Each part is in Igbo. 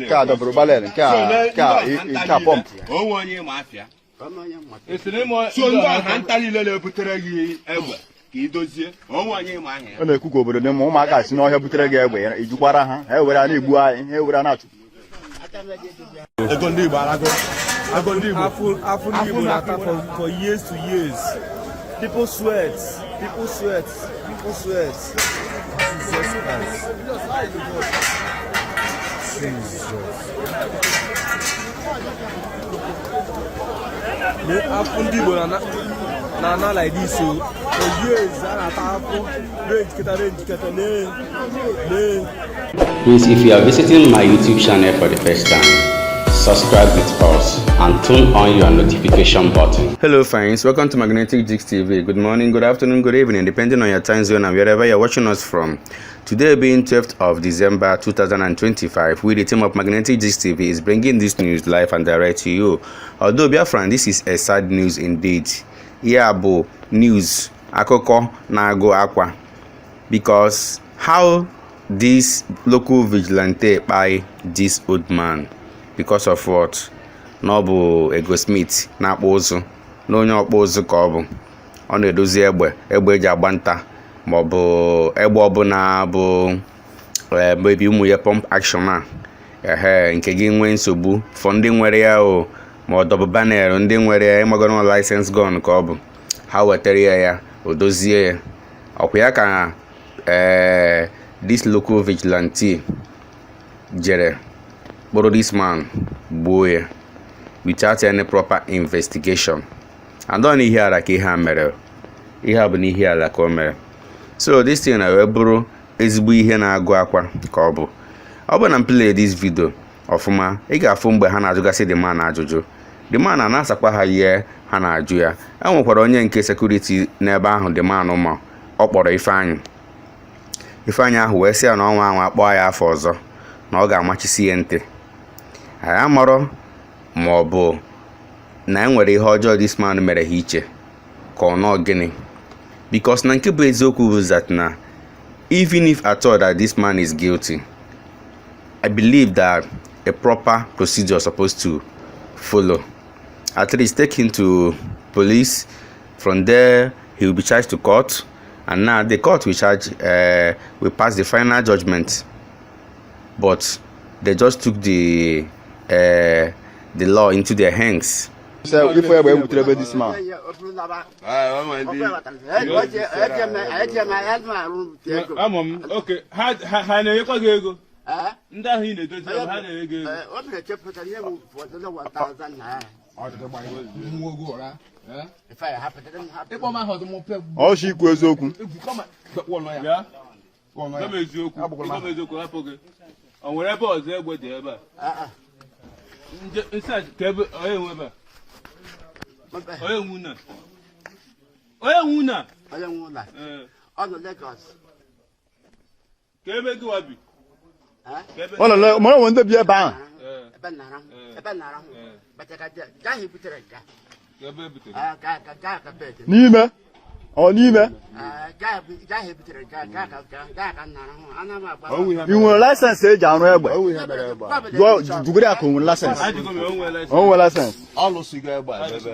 Cada probalere, ca pomp. Onye mafia. So ndo hantali lele butere gi egbe ka idozie. Onye ma ahia. Ọ na-ekwu ka obodo dị mma ụmụaka si n'ọhịa butere gị egbe ijukwara ha ha were na-egbu anyị ha were na-achụ. Ego ndị Igbo arago. Ego ndị Igbo. Afọ ndị Igbo na-ata for years to years. People sweat. People sweat. People sweat. Jesus Christ. Jesus. Afọ ndị Igbo na like this so for years a na-ata afọ range keta Please, if you are visiting my YouTube channel for the first time, subscribe with us and turn on your notification button. Hello friends, welcome to Magnetic Jigs TV. Good morning, good afternoon, good evening, depending on your time zone and wherever you're watching us from. Today being 12th of December 2025, we, the team of Magnetic Jigs TV, is bringing this news live and direct to you. Although Biafran, this is a sad news indeed. Yabo news, akoko na-agụ akwa, because how this local vigilante by this old man, because of what? Nobu ego Smith na akpọ ụzụ na onye ọkpọ ụzụ ka ọ bụ ọ na-edozi egbe eji agbanta ma ọ bụ egbe ọbụla bụ maybe ụmụ ya pump action a nke gị nwee nsogbu for ndị nwere ya o ma ọ dọbụ banner ndị nwere ya ịmagoro license gun ka ọ bụ ha wetara ya o dozie ya ọkwa ya ka this local vigilante jere kpọrọ this man gbuo ya without any proper investigation. And on Ihiala ka ihe a mere ihe a bụ na Ihiala ka o mere. So this thing na wee bụrụ ezigbo ihe na-agụ akwa ka ọ bụ na play this video ọfụma ị ga-afụ mgbe ha na-ajụgasị the man ajụjụ. The man na-asakwa ha ihe ha na-ajụ ya. E nwekwara onye nke security n'ebe ahụ the man ma ọ kpọrọ Ifeanyị ahụ wee sị ya na ọnwa anwa akpọọ ya afọ ọzọ na ọ ga-amachisi ya ntị. Ha marọ ma ọ bụ na enwere ihe ọjọọ this man mere ha iche ka ọ nọ gịnị, because na nke bụ eziokwu bụ that na even if at all that this man is guilty, I believe that a proper procedure is supposed to follow. At least take him to police. From there he will be charged to court, and now the court will pass the final judgment. But they just took the law into their hands. So if we were to this man, okay. If I happen to them, all she goes open. And wherever was there, where they ever. Inside, Wuna. On the Lagos. Kebe Guabi. Oh, no, more want to be a ban. But I got him to Nime or Nime. You will license it down where you have license. Oh, license. All of cigar by this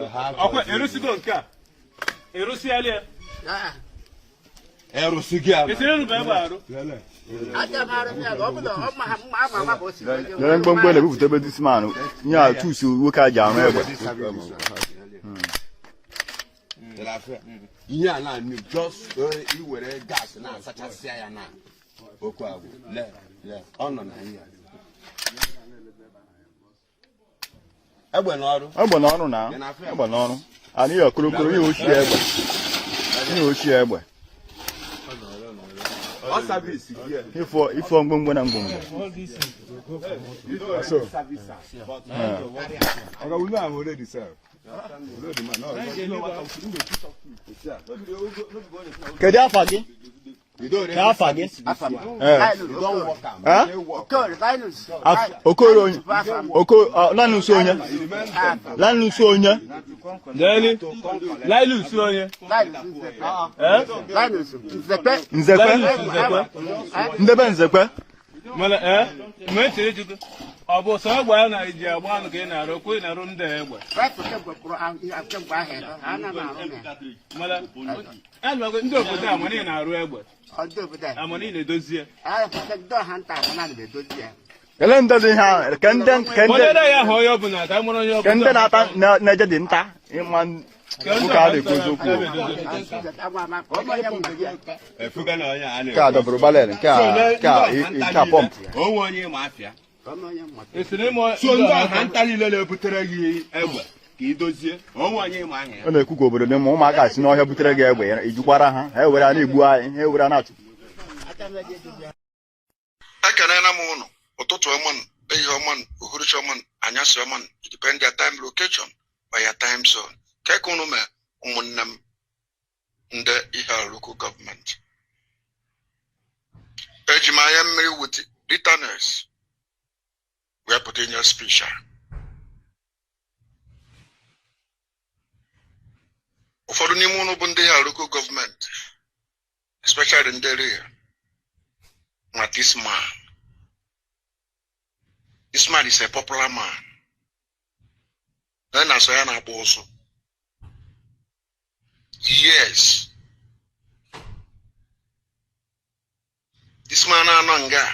man. Yeah, two so look at down yeah, now just you were a gas now, such as say now. On now. I need a crook. You share. What service here? If I'm going when I'm going. So, I already served. Get out again. Okoro onye. Lanu so onye. Lanu so onye. Lailu so onye. Nzekwe. Ndebe nzekwe. Mala mete jugo. Abo so gwa na iji agba anu ke na ro ko na ro nde egbe. Mala anu go ndo obodo amani na ro egbe. Amani na dozie. Ele ndozi ha kende Modera ya hoyo bu na ta moro yo. kende na ta na je dinta. Iman buka de kozo ko. Fuga na onye a na. Ka do brobalen ka pomp. O wonye ma afia. Esere mo So ndo ha ntalile le butere gị egbe ka idozie. O wonye ma ahịa. Ọ na-ekwu ka obodo dị mma ụmụaka si n'ọhịa butere gị egbe ijukwara ha ha ewere na-egbu anyị ha ewere na-achụ. Ekene na m ụnụ ụtụtụ ọma ehihie ọma uhuruchi ọma anyasị ọma depend your time location or your time zone. Ka eke ụnụ mee ụmụnne m ndị Ihiala local government. Eji m anya mmiri with bitterness wee pụta inye speech a. Ụfọdụ n'ime ụnụ bụ ndị Ihiala local government, especially ndị area. But this man is a popular man. Then I say I'm also. Yes. This man ananga.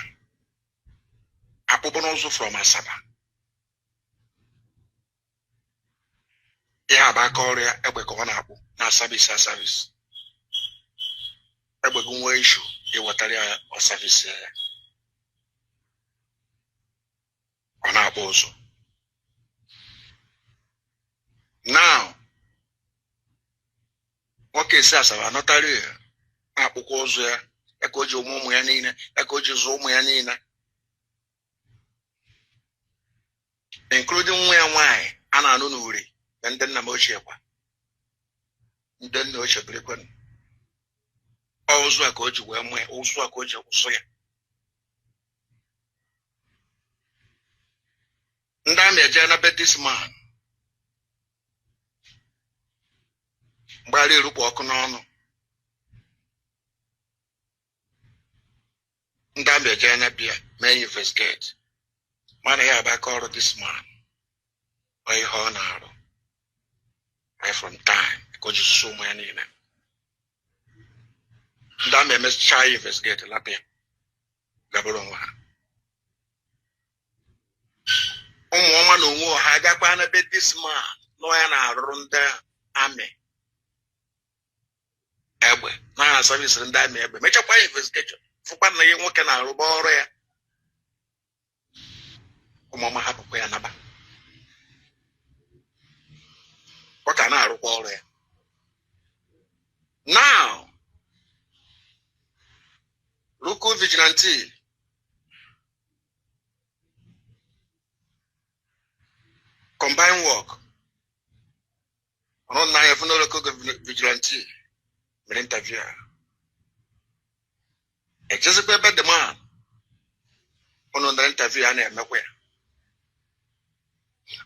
Apopo also from Asaba. Yeah, back all there. Ebe ko na apo na service. Ebe go issue. The water or service on our bozo. Now, what case as a notary? Apocosia, a cojo momuanina, a cojo zomuanina, including where wine, and I don't know, and then the mochepa. Then no chapel. Also, a coach where my also a coach of soya. And I'm a Jana this man. Bali walking on. And I'm a Jana beer, may investigate. Man, I have I call this man. I honor. I from time, because you so many. That may miss try investigate Lapia. Gaboroma. Woman who had a bit this man, no one around the army. Ebwe, now service and that may be. Make a investigation. For partner, you work in a robore. Mama have a way another. What can I robore? Now, local vigilante combine work. On now no local vigilante will interview. It's just a paper the man on the interview and nowhere.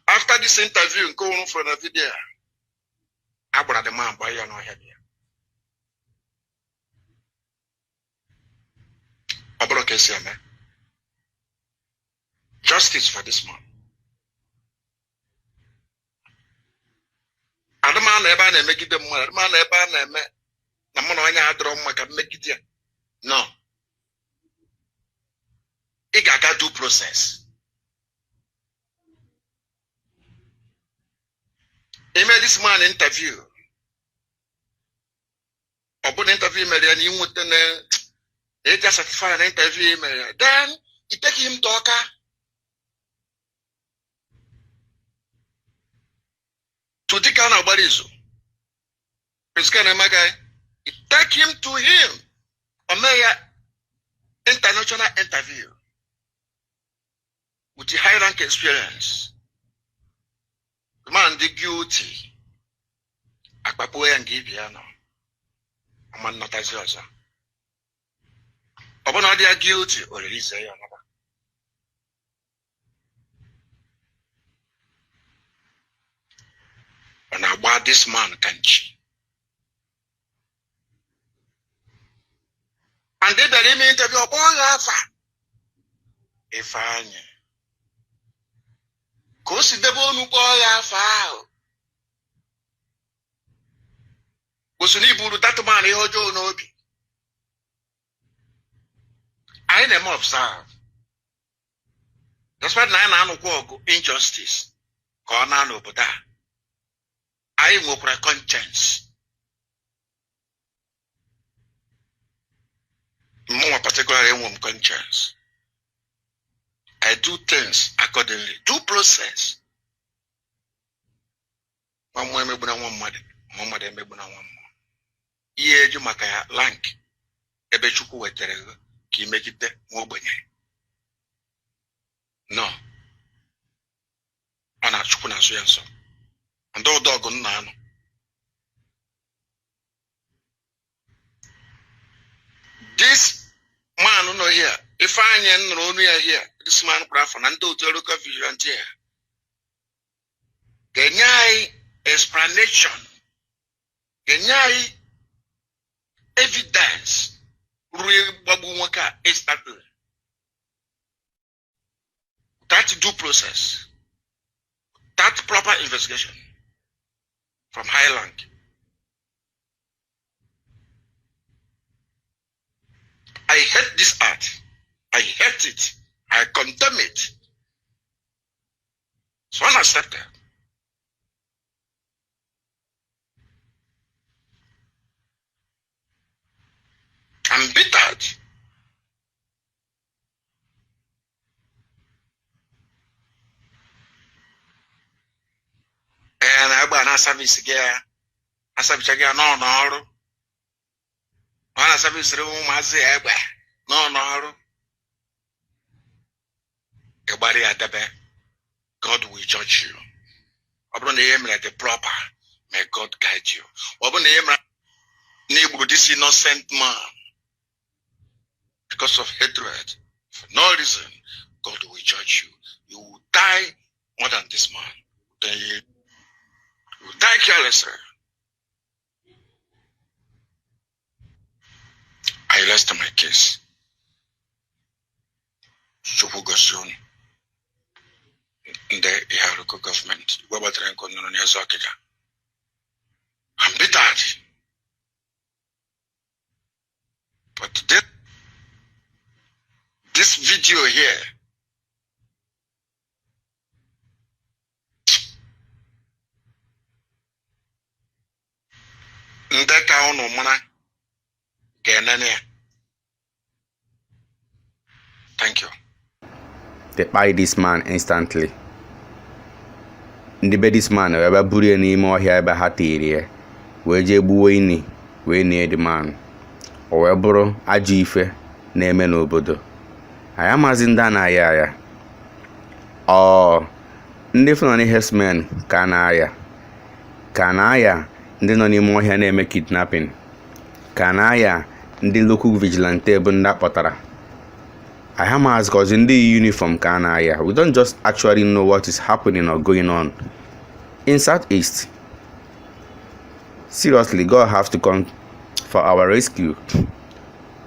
After this interview, go on for a video. I brought the man by your head. Justice for this man. And the man ever make it the man ever make the man make it. No. It got due process. He made this man interview. Upon interview, and he went they just satisfy an interview. Then he take him to Oka. To the kind of bodies. He take him to him. A international interview. With the high rank experience. The man the guilty. Akpapoe and Giviano. A man not as yours. Upon they are guilty or release another. And about this man can cheat. And they bury me interview all Rafa. If I knew. Cause the bone all Rafa. Was an evil that man, Ojo Nobi. I never observe. That's why I know injustice. Corner over that. I will for a conscience. More particularly in conscience. I do things accordingly. Due process. One woman, one mother, one more. Ye Jumakaya lank. Ebechuku weterega. Ki make it more bunny. No. Ana chukuna suyanso. And all dog on nano. This man no here. If I know only here, this man Biafran and do to look at Vigilante. Genyai explanation. Genyai evidence. Real Babu Waka is that due process. That proper investigation. From Highland. I hate this art. I hate it. I condemn it. It's unacceptable. I'm bittered. And I want to service again. I service again. No. I service room. I say, no. Everybody at the back. God will judge you. Upon the aim like the proper. May God guide you. Upon the aim like this innocent man. Because of hatred, for no reason, God will judge you. You will die more than this man. Then you will die carelessly. I rest my case. Shufugasun in the Ihiala government. I'm bittered. But this video here, thank you. They buy this man instantly. Ndị be this man wee buru n'ime ọhịa ebe ha tiri wee jee gbuo ini wee nie the man. O wee bụrụ ajọ ife na-eme n'obodo. Anyị amazi ndị anaghị aya. Ndị Fulani herdsmen ka na-aya ndị nọ n'ime ọhịa na-eme kidnapping. Ka na-aya ndị local vigilante bụ ndị akpọtara. I am as because in the uniform Kanaya, we don't just actually know what is happening or going on in Southeast. Seriously, God has to come for our rescue.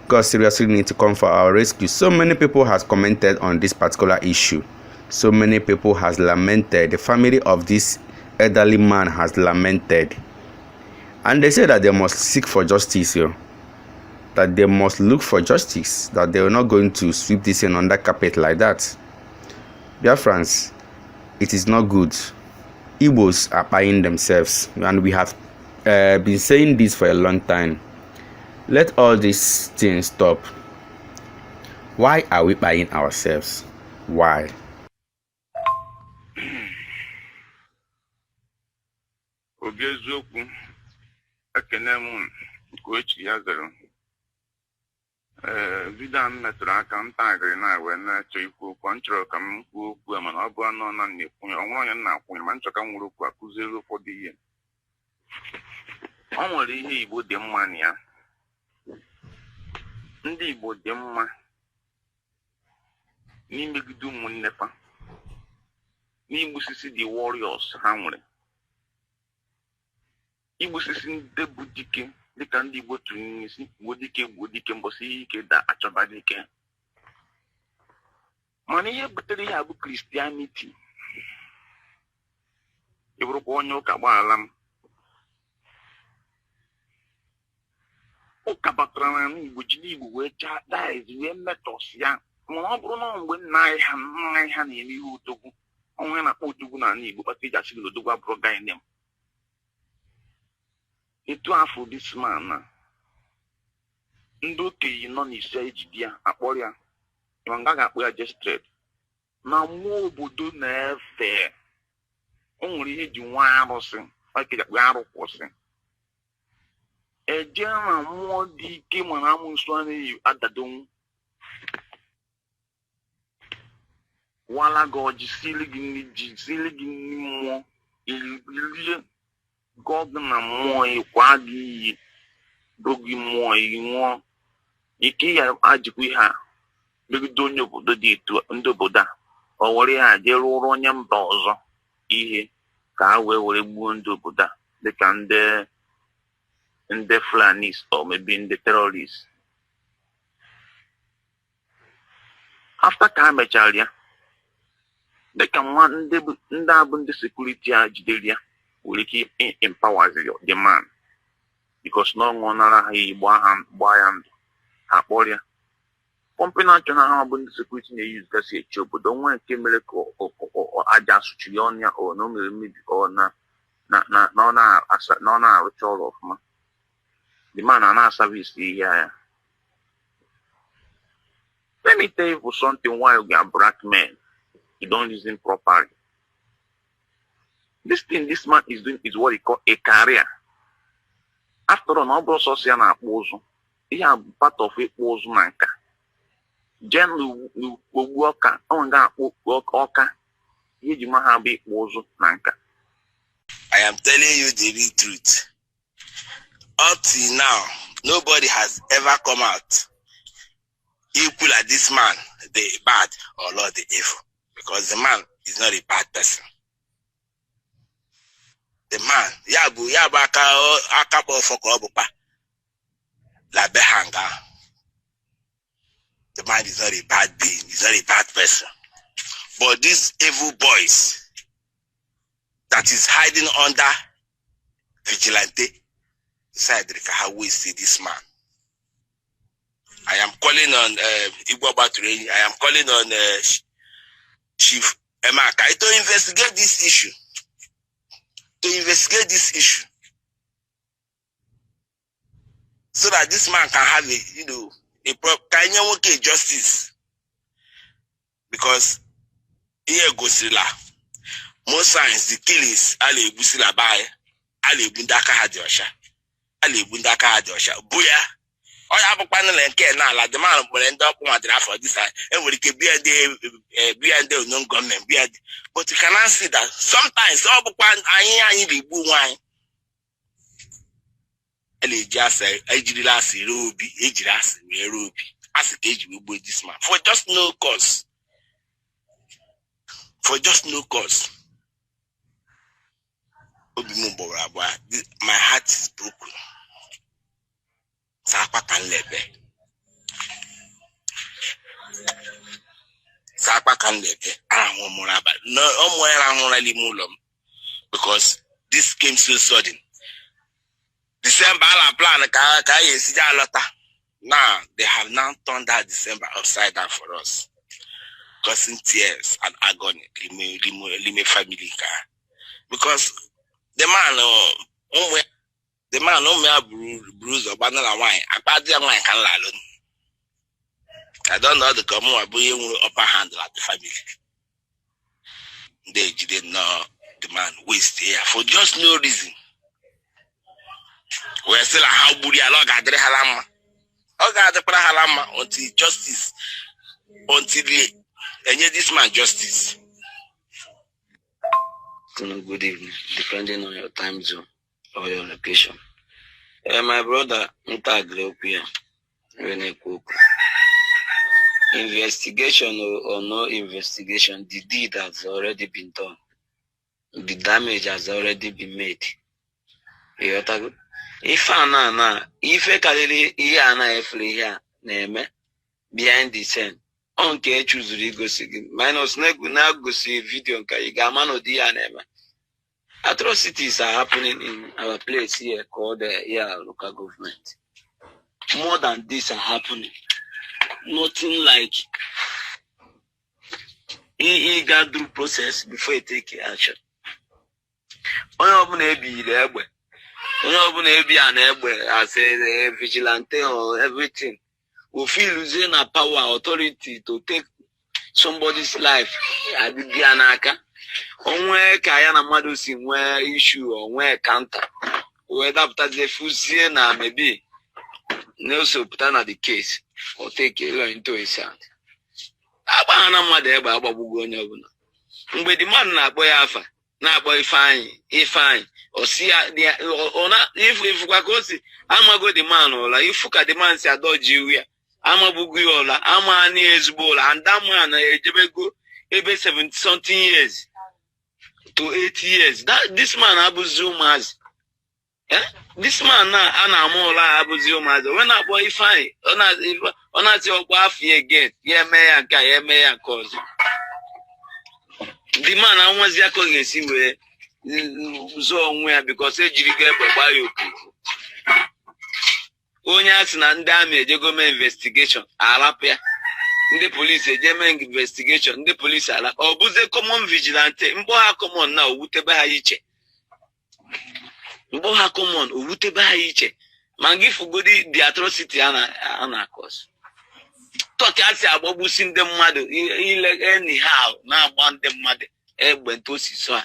God seriously needs to come for our rescue. So many people has commented on this particular issue. So many people has lamented. The family of this elderly man has lamented. And they say that they must seek for justice here. That they must look for justice, that they are not going to sweep this in under carpet like that. Biafrans, it is not good. Igbos are buying themselves, and we have been saying this for a long time. Let all these things stop. Why are we buying ourselves? Why? Vidan metụrụ aka ntaagịrị na-ewe na-achọ ikwu okwu nchọrọ ka m kwuo okwu mana ọ bụ anọ na na-ekwunye ọnwụrụ onye na-akwụnye ma nchọka nwere okwu akụziere ụfọdụ ihe. Ọ nwere ihe Igbo dị mma na ya. ndị Igbo dị mma n'imegide ụmụnne fa, n'igbusisi the warriors ha nwere, igbusisi ndị bụ dike dịka ndị Igbo tụrụ n'isi gbuo dike mbọsị ike da achọba dike. Mana ihe butere ihe bụ Christianity. Ị bụrụkwa onye ụka gbaala m, ụka batara na Igbo jiri Igbo wee chadaiz wee metọs ya. Mana ọ bụrụ na mgbe nna anyị ha na-eme ihe odogwu, ọnwa ya na-akpọ odogwu na Igbo kpata iji asị gị odogwu abụrụ gainem. Etu afọ this man na ndị okenye nọ n'ise ejide ya akpọrọ ya ma nga ga-akpọ ya jestred na mmụọ obodo na-efe. O nwere ihe ji nwa arụsị akpọ arụ kwụsị eje na mmụọ dị ike mana amụsụ anaghị adadonwu wala gị ọjị sili gị nri ji sili gị nri mmụọ irie gọgụ na mmụọ ịkwa gị iyi dogi mmụọ iyi nwụọ ike ya ajikwa ihe a megide onye obodo dị etu ndị obodo a o were ha jee rụrụ onye mba ọzọ ihe ka ha were gbuo ndị obodo a dịka ndị Fulanis or maybe ndị terrorists. After ka ha mechara ya dịka nwa ndị abụ ndị sekuriti a jidere ya were ike empower the man because na ọṅụ nara ha gbaa ya ndụ ha kpọrọ ya pọmpị na-achọ na ha bụ ndị sekuriti na-eyuzu gasị echi obodo nwa nke mere ka aja asụchiri ọnụ ya ọ na o mere mmebi ọ na-arụcha ọrụ ọfụma. The man na-service ihe ya. Let me tell you for something why we are black men. You don't listen properly. This thing this man is doing is what he call a career. After all, no process ya na-akpụ ụzụ. Ihe a part of ịkpụ ụzụ na nka. Jen n'ogbu ọka, ọ ga-akpụ ọka. Ihe ji ma ha bụ ịkpụ ụzụ na nka. I am telling you the real truth. Up till now, nobody has ever come out equal at this man, the bad or not the evil. Because the man is not a bad person. The man, the man is not a bad being, he's not a bad person. But these evil boys that is hiding under Vigilante, decide how we see this man. I am calling on Igbo Batureni, I am calling on Chief Emaka to investigate this issue. So that this man can have a justice. Because here goes most signs the killings Ali Busila Bay, Ali Bundaka Hadjosha, Ali Bundaka Hadjosha, Buya. I have a panel and care now, like the man will end up on the for this side, and we can be a day non government. But you cannot see that sometimes all the pan I be wine. Just say, Ejilasi Ruby, Ejilasi Ruby, as a cage will be this man for just no cause. For just no cause. My heart is broken. Sapa can lebe. No, because this came so sudden. December plan now they have now turned that December upside down for us. Causing tears and agony, Lime family car. Because the man only bruise or banana wine. I don't know the common upper hand like the family. They didn't know the man waste here for just no reason. We're still a how booty a log at the halama. The halama until justice, until this man justice. Good evening, depending on your time zone or your location. My brother, Investigation or no investigation, the deed has already been done. The damage has already been made. If I carry here behind the scene, onke choose go see minus na go see video atrocities are happening in our place here called the local government. More than this are happening. Nothing like he got through process before he take action. As a vigilante or everything, we feel losing our power, authority to take somebody's life. Onwe kaya na mmadụ si nwee issue or nwee counter, whether after the fusion na maybe no so put on the case or take it into his hand. Abana mmadụ ebe agbagbugo onye ọbụla. Mgbe the man na-akpọ ya afa, na-akpọ ifeanyị, or see if kwakosi amago the man ola, if ka the man si adoji uya, amabugo ya ola, ama ani ezigbo ola, and that man ejebego ebe 70 something years to 80 years. This man abuzi umazi. This man na anamola abuzi umazi. When a boy fine, ona ti ogba afi again. Ye me ya cause. The man anwazi akọ gesi we zo onwe because ejiriga baba yoku. Onye ati na ndị amị ejego me investigation arapia. The police investigation, the police are like, oh, buze common vigilante, mboha common now, wuteba haiche. Mboha common, wuteba haiche. Mangi fugodi the atrocity ana cause. Talk as a bobu sin them mad, anyhow, now ban them mad, to see so.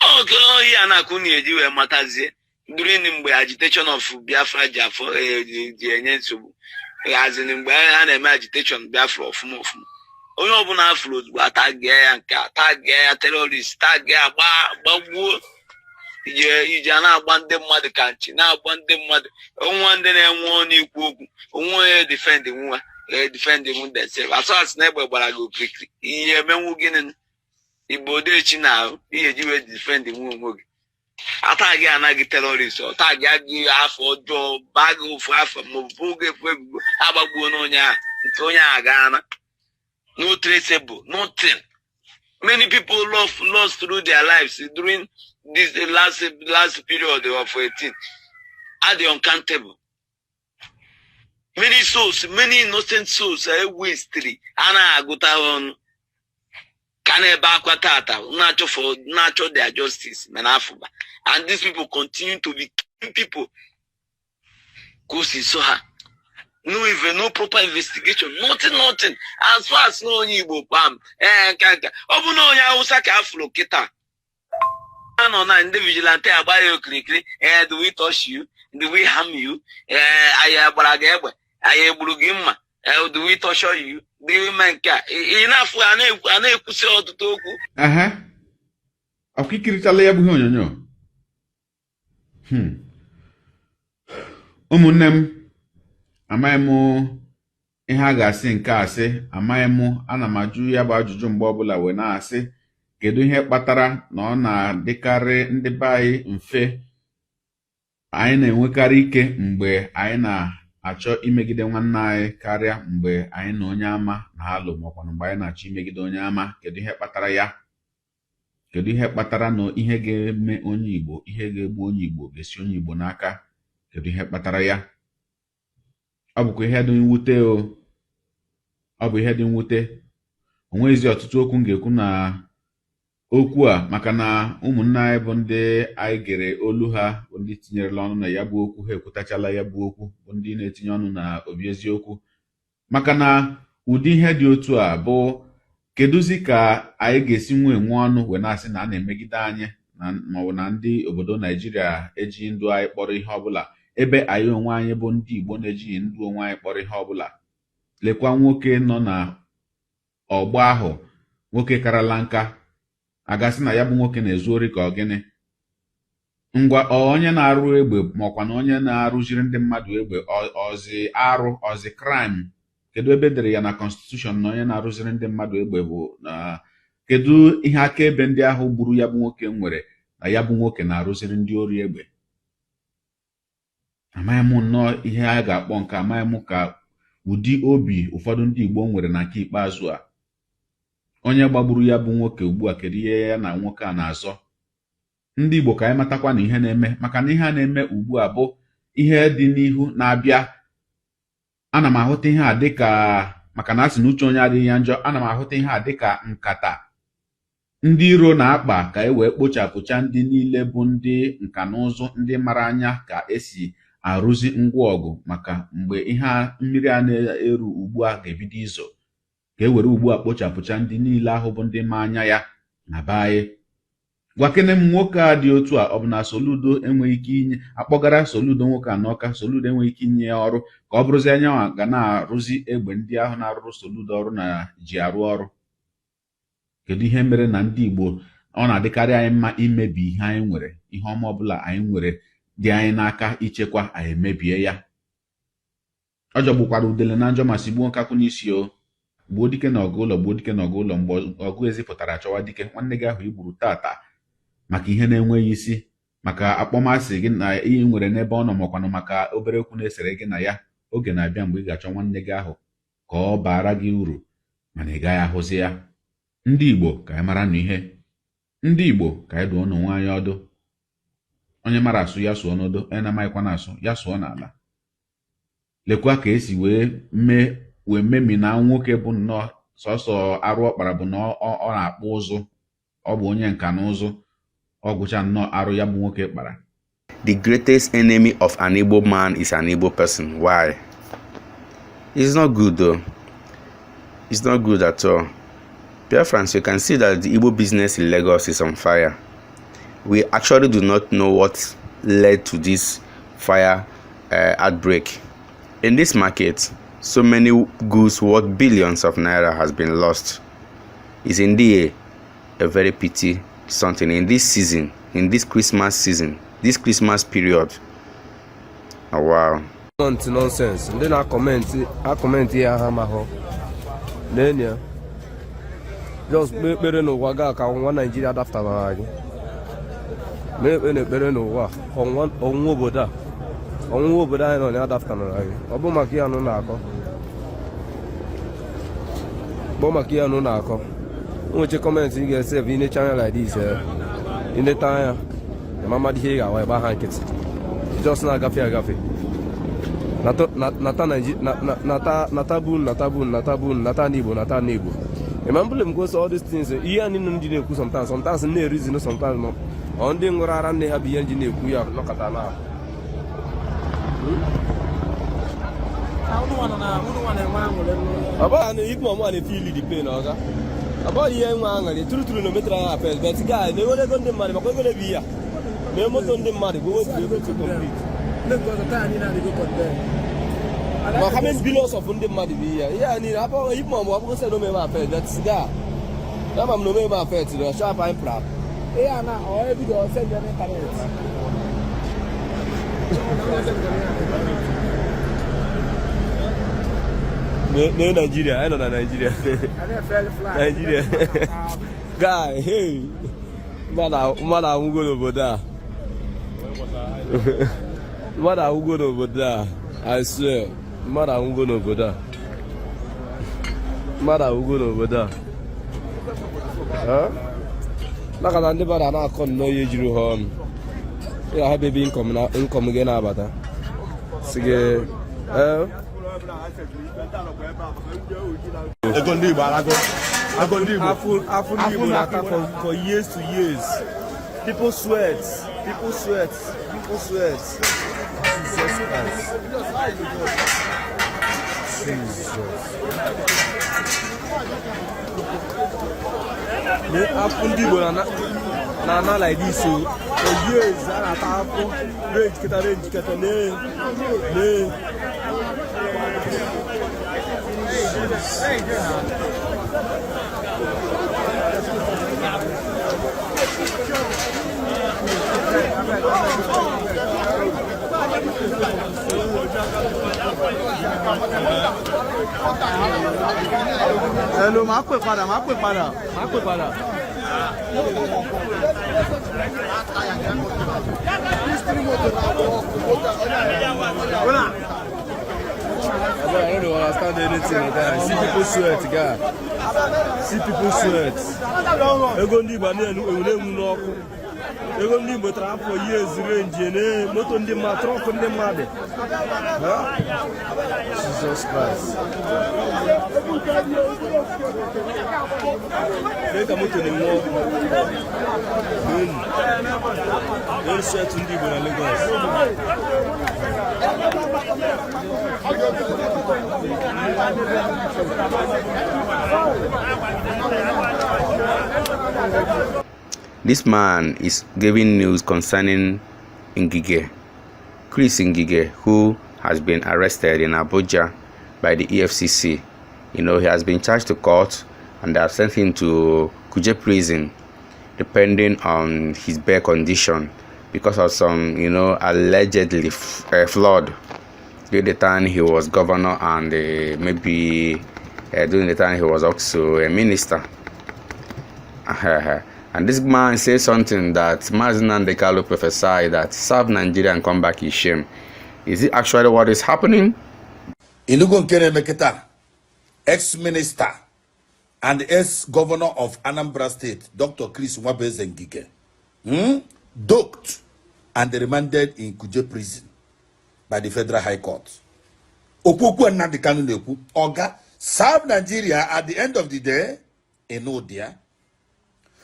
Oh, yana kuni ejiwe mataze during the agitation of Biafra for the as in an agitation Biafra of more. Only open afloat, but tag terrorists, tag babu. You jana them mother country, now want them mother. One day one equal, defending one, defending themselves. As far as never, but I go quickly. Yeah, men will get in the Bodechi now, he defending woman. Atagi anagi terrorists or tag half or job bag of half of Mubuge Ababunonia, Tonya Ghana. No traceable, nothing. Many people lost through their lives during this last period of 18. Are the uncountable? Many souls, many innocent souls are wasted. Anna Agutaon. Natural their justice, and these people continue to be people. No proper investigation, nothing. As far as no Igbo Pam, no Yausaka Afro Kita. And the vigilante about you quickly, do we touch you? Do we harm you? I Brageba, I Brugima, do we touch you? Enough anaekusi ọtụtụ okwu. Akikirichala ya bụ ihe onyonyo. Ụmụnne m, amaghị m ihe a ga-asị nke asị, amaghị m ana m ajụ ya bụ ajụjụ mgbe ọbụla wee na-asị kedu ihe kpatara na ọ na-adịkarị ndị be anyị mfe anyị na-enwekarị ike mgbe anyị na-achọ imegide nwanne anyị karịa mgbe anyị na onye ama na alụ maọkwa mgbe anyị na-achọ imegide onye ama. Kedu ihe kpatara ya? Kedu ihe kpatara na ihe ga-eme onye Igbo, ihe ga-egbu onye Igbo ga-esi onye Igbo n'aka? Kedu ihe kpatara ya? Ọ bụkwa ihe dị mwute o. Ọ bụ ihe dị mwute. O nweghịzi ọtụtụ okwu m ga-ekwu na okwu a maka na ụmụnne anyị bụ ndị anyị gere olu ha bụ ndị tinyerela ọnụ na ya bụ okwu, ha ekwutachala ya bụ okwu, bụ ndị na-etinye ọnụ na obi eziokwu. Maka na ụdị ihe dị otu a bụ kedụzi ka anyị ga-esi nwe ọnụ wee na-asị na a na-emegide anyị maọbụ na ndị obodo Naijiria eji ndụ anyị kpọrọ ihe ọbụla, ebe anyị onwe anyị bụ ndị Igbo na-ejighị ndụ onwe anyị kpọrọ ihe ọbụla. Lekwa nwoke nọ na ọgbọ ahụ, nwoke karala nka, agasị na ya bụ nwoke na-ezu ori ka ọ gịnị? ngwa onye na-arụ egbe ma ọkwa na onye na-arụziri ndị mmadụ egbe ọzi arụ ọzi crime. Kedu ebe dere ya na constitution na onye na-arụziri ndị mmadụ egbe bụ na kedu ihe akaebe ndị ahụ gburu ya bụ nwoke nwere na ya bụ nwoke na-arụziri ndị ori egbe? Amaghị m nnọọ ihe a ga-akpọ nke amaghị m ka ụdị obi ụfọdụ ndị Igbo nwere na nke ikpeazụ a. Onye gbagburu ya bụ nwoke ugbu a kedu ihe ya na nwoke a na-azọ? Ndị Igbo ka anyị matakwa na ihe na-eme, maka na ihe a na-eme ugbu a bụ ihe dị n'ihu na-abịa. Ana m ahụta ihe a dịka, maka na asị na uche onye adịghị ya njọ, ana m ahụta ihe a dịka nkata ndị iro na-akpa ka e wee kpochapụcha ndị niile bụ ndị nka na ụzụ, ndị mara anya ka esi arụzi ngwa ọgụ, maka mgbe ihe mmiri a na-eru ugbu a ga-ebido izo, ka e were ugbu a kpochapụcha ndị niile ahụ bụ ndị ma anya ya na be anyị. Gwakene m nwoke a dị otu a, ọ bụ na Soludo enweghị ike inye akpọgara Soludo nwoke a n'Ọka, Soludo enweghị ike inye ya ọrụ ka ọ bụrụzi anyanwa ga na-arụzi egbe ndị ahụ na-arụrụ Soludo ọrụ na ji arụ ọrụ? Kedu ihe mere na ndị Igbo ọ na-adịkarị anyị mma imebi ihe anyị nwere, ihe ọma ọbụla anyị nwere dị anyị n'aka ichekwa, anyị emebie ya? Ọ jọgbukwara udele na njọ ma sigbuo nkakwụ n'isi o. Gbuo dike na ọgụ ụlọ, gbuo dike na ọgụ ụlọ. Mgbe ọgụ ezipụtara chọwa dike, nwanne gị ahụ igburu tata maka ihe na-enweghị isi, maka akpọmasị gị na ihe nwere n'ebe ọ nọ, makwanụ maka obere okwu na-esere gị na ya. Oge na-abịa mgbe ị ga-achọ nwanne gị ahụ ka ọ baara gị uru, mana ị gaghị ahụzi ya. Ndị Igbo ka anyị mara n'ihe. Ndị Igbo ka anyị dụọ n'onwe anyị ọdụ. Onye mara asụ ya sụọ n'odo, onye na-amaghịkwa na-asụ ya sụọ n'ala. Lekwa ka esi wee memina nwoke bụ nnọọ sọsọ arụ ọkpara bụ na ọ na-akpụ ụzụ, ọ bụ onye nka na ụzụ, ọ gụcha nnọọ arụ ya bụ nwoke kpara. The greatest enemy of an Igbo man is an Igbo person. Why? It's not good though. It's not good at all. Biafrans, you can see that the Igbo business in Lagos is on fire. We actually do not know what led to this fire outbreak. In this market, so many goods worth billions of naira has been lost. It's indeed a very pity something in this season, in this Christmas season, this Christmas period. Oh, wow. Nonsense. And then I comment here, Hamaho. Then, yeah. Just better no waga ka one Nigeria after my better no wa on one on oboda no na after no obo makia no na akọ bo makia no na akọ unche comment you get save in a channel like this in the time mama di here wa ba hanket just na gafe nata Igbo. Remember them goes all these things. You and in sometimes no reason, sometimes on the Murara they have the engineer who are not at all. About an Igbo money feel the pain, about young man, the truth no matter how fast, but guy, they were going to money, but we're going to be here. They must on the money, we won't be able to complete. Look at the time you go there. But how many billions of funding money here? Yeah, I need about if mom was no member affair, that's guy. Now I'm no member affair to the sharp and proud. Yeah, now all every day I'll send you an internet. No Nigeria, I know Nigeria. Nigeria. Guy, hey. Mother, I'm going over there. Mother, I'm going over there. I swear. Mother, I'm going over there. Mother, I'm going over there. Huh? Like I never had a con no you home. Yeah, I have baby income again about that. Sige. For years to years. People sweat. Jesus Christ. Jesus. They happen to like this so for years and I happen range Hello, máa pè padà. I don't understand anything like that. See people sweat, guy. See people sweat. Ego ndi ba na enu n'ọkụ. Ego ndi motara for years range na moto ndi ma truck ndi mmadụ. Jesus Christ. Make a moto ni mo. Don't sweat ndi ba na Lagos. This man is giving news concerning Ngige, Chris Ngige, who has been arrested in Abuja by the EFCC. You know, he has been charged to court and they have sent him to Kuje prison, depending on his bail condition, because of some, you know, allegedly fraud during the time he was governor and maybe during the time he was also a minister. And this man says something that Mazinan Dekalo prophesied that serve Nigeria and come back is shame. Is it actually what is happening? Inugo Nkene Meketa, ex-minister and ex-governor of Anambra State, Dr. Chris Nwabeze Ngige, docked and remanded in Kuje prison by the Federal High Court. Okuku and Nandekanu Neku, Oga, serve Nigeria at the end of the day, no dear.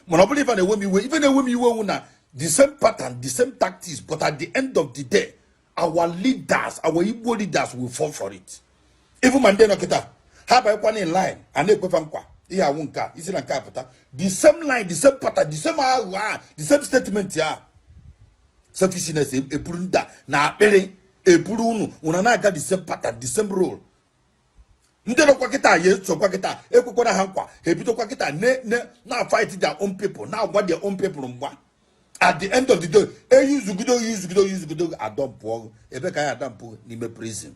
Monopoly even a woman you were the same pattern, the same tactics, but at the end of the day, our leaders, our Igbo leaders will fall for it. Even Mandela Kita, have one in line, and they go from Kwa, Wunka, Isilan Capita, the same line, the same pattern, the same statement, yeah. Sufficientness, a Purunda, na Pere, a Purunu, Unana got the same pattern, the same role. Ndero kwa kita yes so kwa kita ekukona hankwa hebito kwa kita now fight their own people now what their own people mwa at the end of the day use gudo adampo ebe ka adampo ni me prison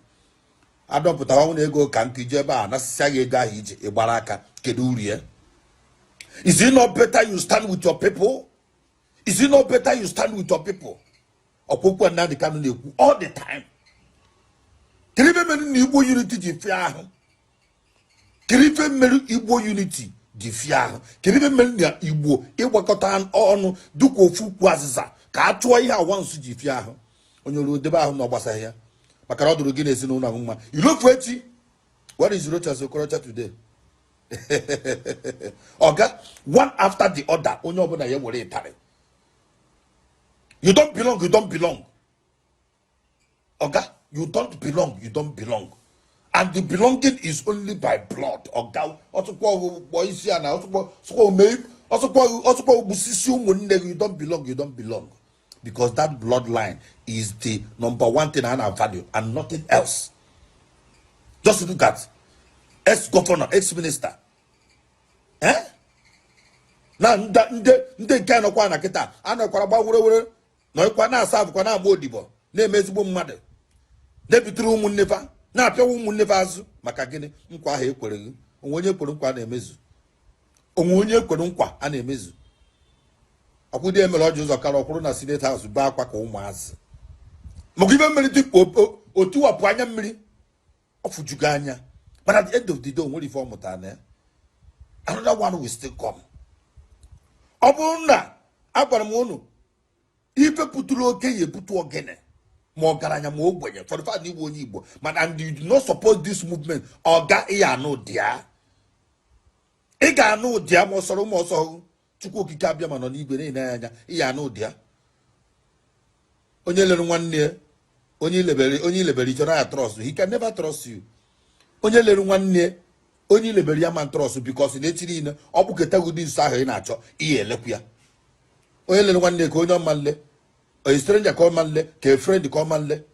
adampo tawa wona ego kan kije ba na sisa ge ga hije igbara aka kedu uri is it not better you stand with your people? Is it not better you stand with your people? Okokwa na de kanu na eku all the time kiribe menu ni Igbo unity ji fi ahụ. Kiribe melu Igbo unity di fia. Kiribe melu na Igbo iwakọta ọnụ duko ofu kwa aziza ka atụọ ihe awansu ji fia ahụ. Onye olu debe ahụ na ọgbasa ya. Maka na ọdụrụ gị na ezinụlọ ahụ mma. Ilofu echi. What is Rochas Okorocha today? Oga, one after the other. Onye ọbụla ya were itare. You don't belong. Oga, you don't belong. And the belonging is only by blood. Oga, also boys here now, you don't belong. Because that bloodline is the number one thing I have value and nothing else. Just look at ex-governor, ex-minister. Now, nde kind of one akita. Ano kwa ba wure no kwa na serve kwa na modibo. Na emezigbo mmade. Na bituru umunnefa. Na apia umunnefa azu maka gini nkwa ha ekwere gị. Onwe kwere nkwa na emezu. Onwe kwere nkwa a na emezu. Akwụdị emere ọjị ụzọ kara ọkwụrụ na Senate House ba akwa ka ụmụazị. Maka ibe mmiri tupu otu wapụ anya mmiri ofujugo anya. But at the end of the day, onwe ife ọmụta na another one will still come. Obuna agwara m unu ife puturu okenye putu ogene ma ọgaranya ma ogbenye for the fact na Igbo onye Igbo and you do not support this movement oga iya no dia ị ga anụ dia ma ọsọrọ Chukwu okike abịa ma nọ n'igwe na anya iya no dia onye lere nwanne onye lebere ichọrọ ya trust he can never trust you onye lere nwanne onye lebere ya man trust because na etiri ine ọ bụketa gudi nso ahụ ị na-achọ ihe elekwu ya onye lere nwanne ka onye ọma nle a stranger ka ọma nle ka a friend ka ọma nle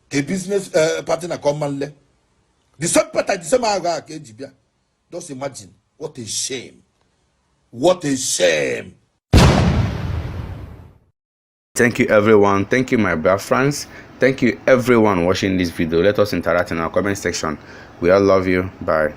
ka a business partner ka ọma nle the same pattern the same agha ka eji bịa. Just imagine what a shame. Thank you, everyone. Thank you, my Biafrans. Thank you, everyone watching this video. Let us interact in our comment section. We all love you. Bye.